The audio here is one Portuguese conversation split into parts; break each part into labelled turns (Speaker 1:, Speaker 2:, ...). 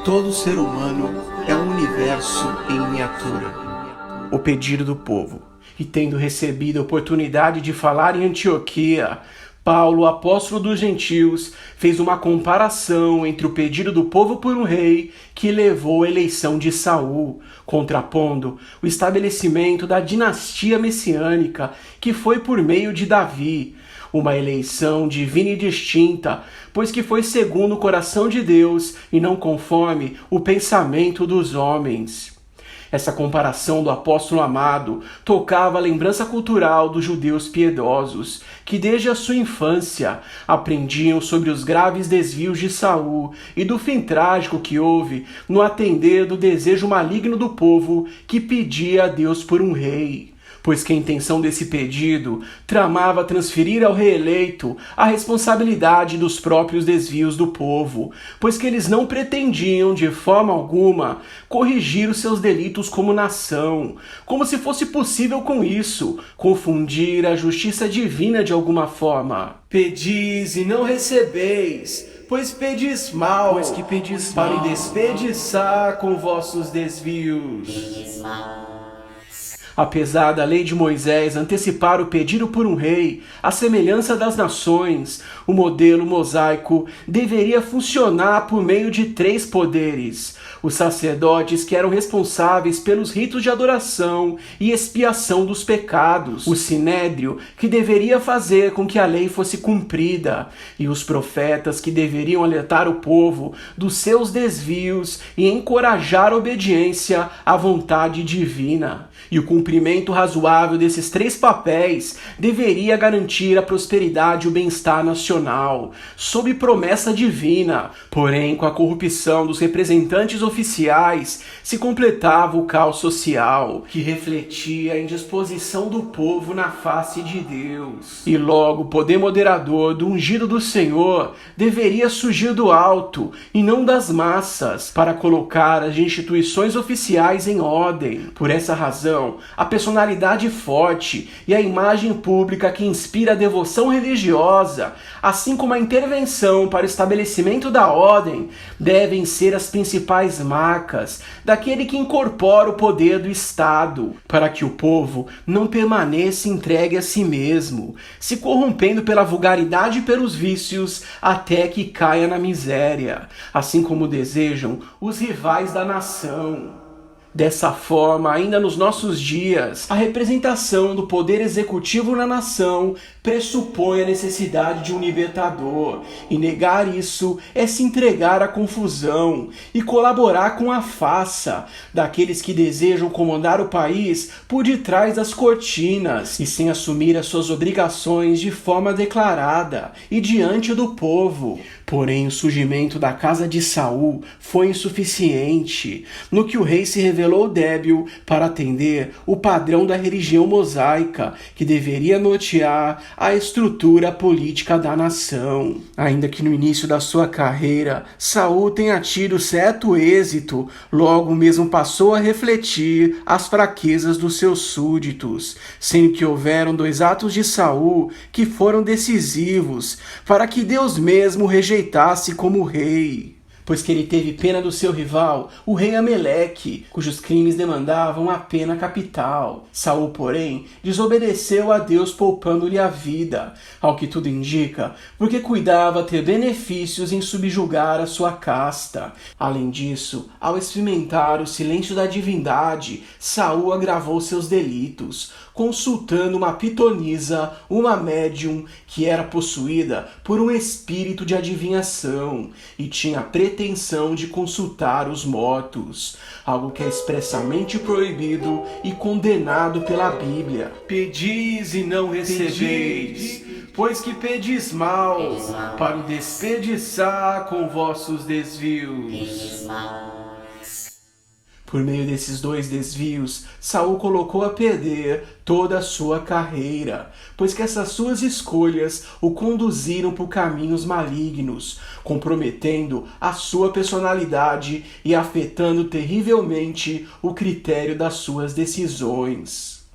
Speaker 1: Todo ser humano é um universo em miniatura. O pedido do povo. E tendo recebido a oportunidade de falar em Antioquia, Paulo, apóstolo dos gentios, fez uma comparação entre o pedido do povo por um rei que levou à eleição de Saul, contrapondo o estabelecimento da dinastia messiânica que foi por meio de Davi, uma eleição divina e distinta, pois que foi segundo o coração de Deus e não conforme o pensamento dos homens. Essa comparação do apóstolo amado tocava a lembrança cultural dos judeus piedosos, que desde a sua infância aprendiam sobre os graves desvios de Saul e do fim trágico que houve no atender do desejo maligno do povo que pedia a Deus por um rei. Pois que a intenção desse pedido tramava transferir ao rei eleito a responsabilidade dos próprios desvios do povo, pois que eles não pretendiam de forma alguma corrigir os seus delitos como nação, como se fosse possível com isso confundir a justiça divina de alguma forma. Pedis e não recebeis, pois pedis mal, para desperdiçar com vossos desvios. Apesar da lei de Moisés antecipar o pedido por um rei, à semelhança das nações, o modelo mosaico deveria funcionar por meio de 3 poderes: os sacerdotes, que eram responsáveis pelos ritos de adoração e expiação dos pecados; o sinédrio, que deveria fazer com que a lei fosse cumprida; e os profetas, que deveriam alertar o povo dos seus desvios e encorajar a obediência à vontade divina. E o cumprimento razoável desses 3 papéis deveria garantir a prosperidade e o bem-estar nacional, sob promessa divina. Porém, com a corrupção dos representantes oficiais, se completava o caos social, que refletia a indisposição do povo na face de Deus. E logo o poder moderador do ungido do Senhor deveria surgir do alto, e não das massas, para colocar as instituições oficiais em ordem. Por essa razão, a personalidade forte e a imagem pública que inspira a devoção religiosa, assim como a intervenção para o estabelecimento da ordem, devem ser as principais marcas daquele que incorpora o poder do Estado, para que o povo não permaneça entregue a si mesmo, se corrompendo pela vulgaridade e pelos vícios até que caia na miséria, assim como desejam os rivais da nação. Dessa forma, ainda nos nossos dias, a representação do poder executivo na nação pressupõe a necessidade de um libertador, e negar isso é se entregar à confusão e colaborar com a farsa daqueles que desejam comandar o país por detrás das cortinas e sem assumir as suas obrigações de forma declarada e diante do povo. Porém, o surgimento da casa de Saul foi insuficiente, no que o rei se revelou débil para atender o padrão da religião mosaica, que deveria nortear a estrutura política da nação. Ainda que no início da sua carreira, Saul tenha tido certo êxito, logo mesmo passou a refletir as fraquezas dos seus súditos, sendo que houveram 2 atos de Saul que foram decisivos para que Deus mesmo rejeitasse como rei. Pois que ele teve pena do seu rival, o rei Ameleque, cujos crimes demandavam a pena capital. Saul, porém, desobedeceu a Deus, poupando-lhe a vida, ao que tudo indica, porque cuidava ter benefícios em subjugar a sua casta. Além disso, ao experimentar o silêncio da divindade, Saul agravou seus delitos, consultando uma pitonisa, uma médium, que era possuída por um espírito de adivinhação e tinha pretensão de consultar os mortos, algo que é expressamente proibido e condenado pela Bíblia. Pedis e não recebeis, pois que pedis mal, para o desperdiçar com vossos desvios. Por meio desses 2 desvios, Saul colocou a perder toda a sua carreira, pois que essas suas escolhas o conduziram por caminhos malignos, comprometendo a sua personalidade e afetando terrivelmente o critério das suas decisões.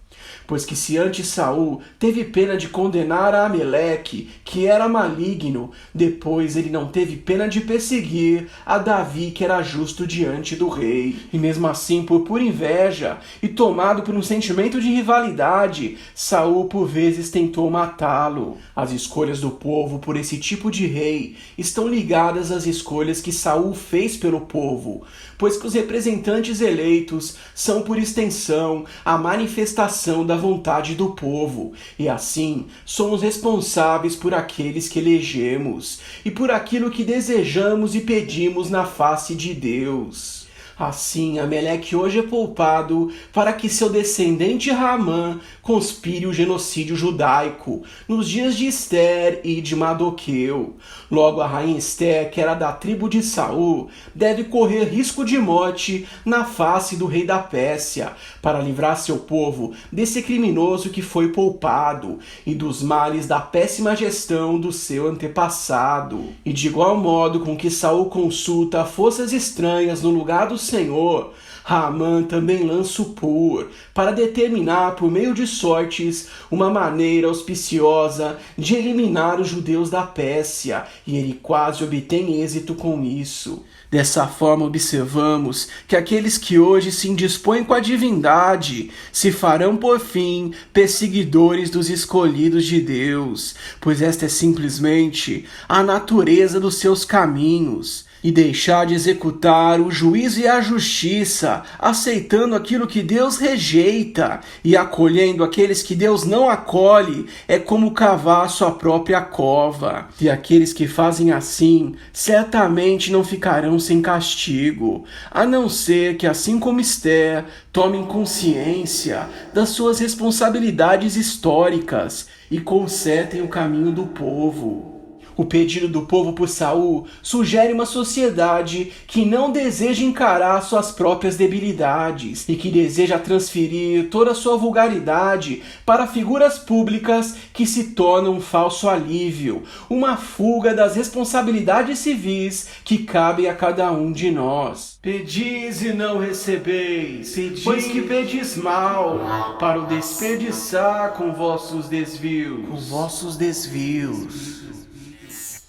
Speaker 1: Pois que se antes Saul teve pena de condenar a Ameleque, que era maligno, depois ele não teve pena de perseguir a Davi, que era justo diante do rei. E mesmo assim, por pura inveja e tomado por um sentimento de rivalidade, Saul por vezes tentou matá-lo. As escolhas do povo por esse tipo de rei estão ligadas às escolhas que Saul fez pelo povo, pois que os representantes eleitos são, por extensão, a manifestação da vontade do povo, e assim somos responsáveis por aqueles que elegemos e por aquilo que desejamos e pedimos na face de Deus. Assim, Ameleque hoje é poupado para que seu descendente Ramã conspire o genocídio judaico nos dias de Ester e de Mardoqueu. Logo, a rainha Ester, que era da tribo de Saul, deve correr risco de morte na face do rei da Pérsia, para livrar seu povo desse criminoso que foi poupado e dos males da péssima gestão do seu antepassado. E de igual modo com que Saul consulta forças estranhas no lugar do Senhor, Ramã também lança o pur para determinar por meio de sortes uma maneira auspiciosa de eliminar os judeus da Pérsia, e ele quase obtém êxito com isso. Dessa forma observamos que aqueles que hoje se indispõem com a divindade se farão por fim perseguidores dos escolhidos de Deus, pois esta é simplesmente a natureza dos seus caminhos. E deixar de executar o juízo e a justiça, aceitando aquilo que Deus rejeita e acolhendo aqueles que Deus não acolhe, é como cavar sua própria cova. E aqueles que fazem assim, certamente não ficarão sem castigo, a não ser que, assim como Ester, tomem consciência das suas responsabilidades históricas e consertem o caminho do povo. O pedido do povo por Saul sugere uma sociedade que não deseja encarar suas próprias debilidades e que deseja transferir toda a sua vulgaridade para figuras públicas que se tornam um falso alívio, uma fuga das responsabilidades civis que cabem a cada um de nós. Pedis e não recebeis, pois que pedis mal, para o desperdiçar com vossos desvios.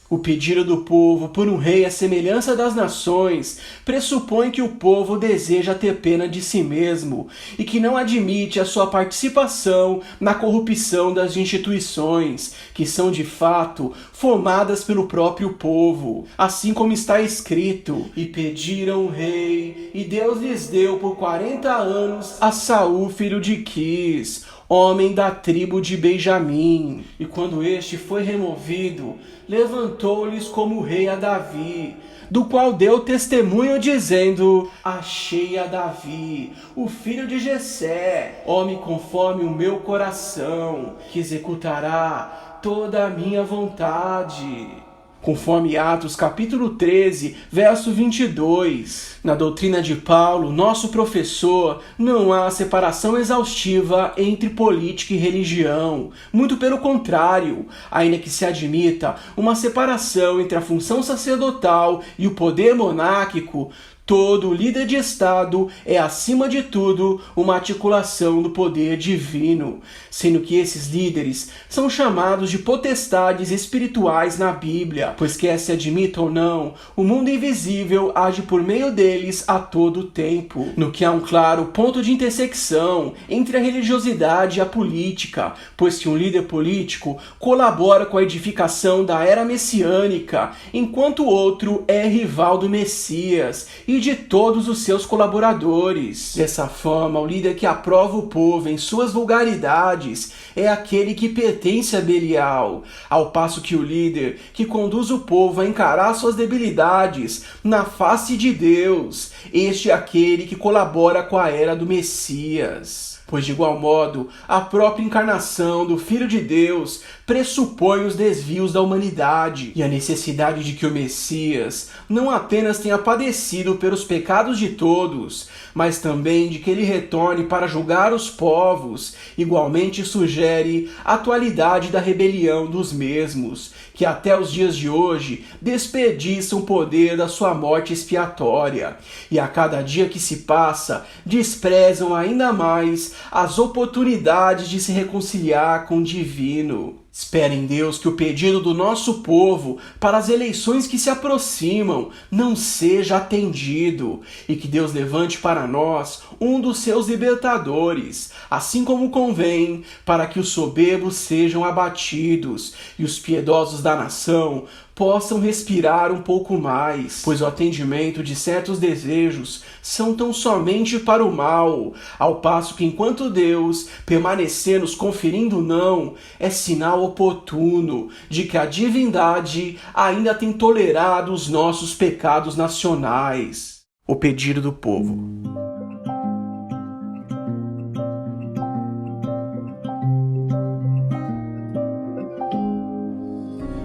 Speaker 1: O pedido do povo por um rei à semelhança das nações pressupõe que o povo deseja ter pena de si mesmo e que não admite a sua participação na corrupção das instituições, que são de fato formadas pelo próprio povo. Assim como está escrito: e pediram um rei, e Deus lhes deu por 40 anos a Saul, filho de Quis, homem da tribo de Benjamim. E quando este foi removido, levantou-lhes como rei a Davi, do qual deu testemunho dizendo: achei a Davi, o filho de Jessé, homem conforme o meu coração, que executará toda a minha vontade. Conforme Atos capítulo 13, verso 22. Na doutrina de Paulo, nosso professor, não há separação exaustiva entre política e religião. Muito pelo contrário, ainda que se admita uma separação entre a função sacerdotal e o poder monárquico, todo líder de Estado é, acima de tudo, uma articulação do poder divino, sendo que esses líderes são chamados de potestades espirituais na Bíblia, pois quer se admita ou não, o mundo invisível age por meio deles a todo tempo, no que há um claro ponto de intersecção entre a religiosidade e a política, pois que um líder político colabora com a edificação da era messiânica, enquanto o outro é rival do Messias e de todos os seus colaboradores. Dessa forma, o líder que aprova o povo em suas vulgaridades é aquele que pertence a Belial, ao passo que o líder que conduz o povo a encarar suas debilidades na face de Deus, este é aquele que colabora com a era do Messias. Pois de igual modo, a própria encarnação do Filho de Deus pressupõe os desvios da humanidade e a necessidade de que o Messias não apenas tenha padecido pelos pecados de todos, mas também de que ele retorne para julgar os povos. Igualmente sugere a atualidade da rebelião dos mesmos, que até os dias de hoje desperdiçam o poder da sua morte expiatória, e a cada dia que se passa desprezam ainda mais as oportunidades de se reconciliar com o divino. Espere em Deus que o pedido do nosso povo para as eleições que se aproximam não seja atendido e que Deus levante para nós um dos seus libertadores, assim como convém, para que os soberbos sejam abatidos e os piedosos da nação possam respirar um pouco mais, pois o atendimento de certos desejos são tão somente para o mal, ao passo que enquanto Deus permanecer nos conferindo não, é sinal oportuno de que a divindade ainda tem tolerado os nossos pecados nacionais. O pedido do povo.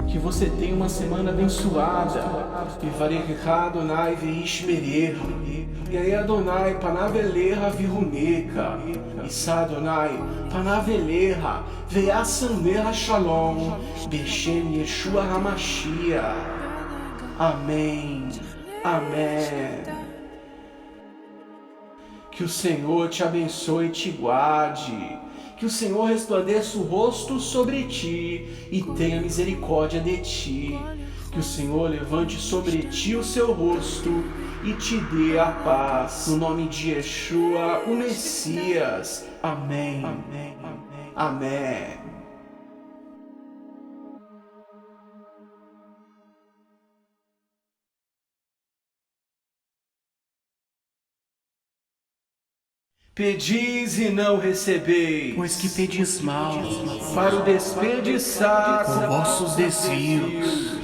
Speaker 1: Que você tenha uma semana abençoada. Vivarecha Adonai veish merecha. E aí Adonai panavelecha viruneca. Issa Adonai panavelecha veiasanecha shalom. Beshem Yeshua HaMashiach. Amém. Amém. Que o Senhor te abençoe e te guarde. Que o Senhor resplandeça o rosto sobre ti e tenha misericórdia de ti. Que o Senhor levante sobre ti o seu rosto e te dê a paz. No nome de Yeshua, o Messias. Amém. Amém. Amém. Amém. Pedis e não recebeis,
Speaker 2: pois que pedis mal,
Speaker 1: para o desperdiçar
Speaker 2: com vossos desvios.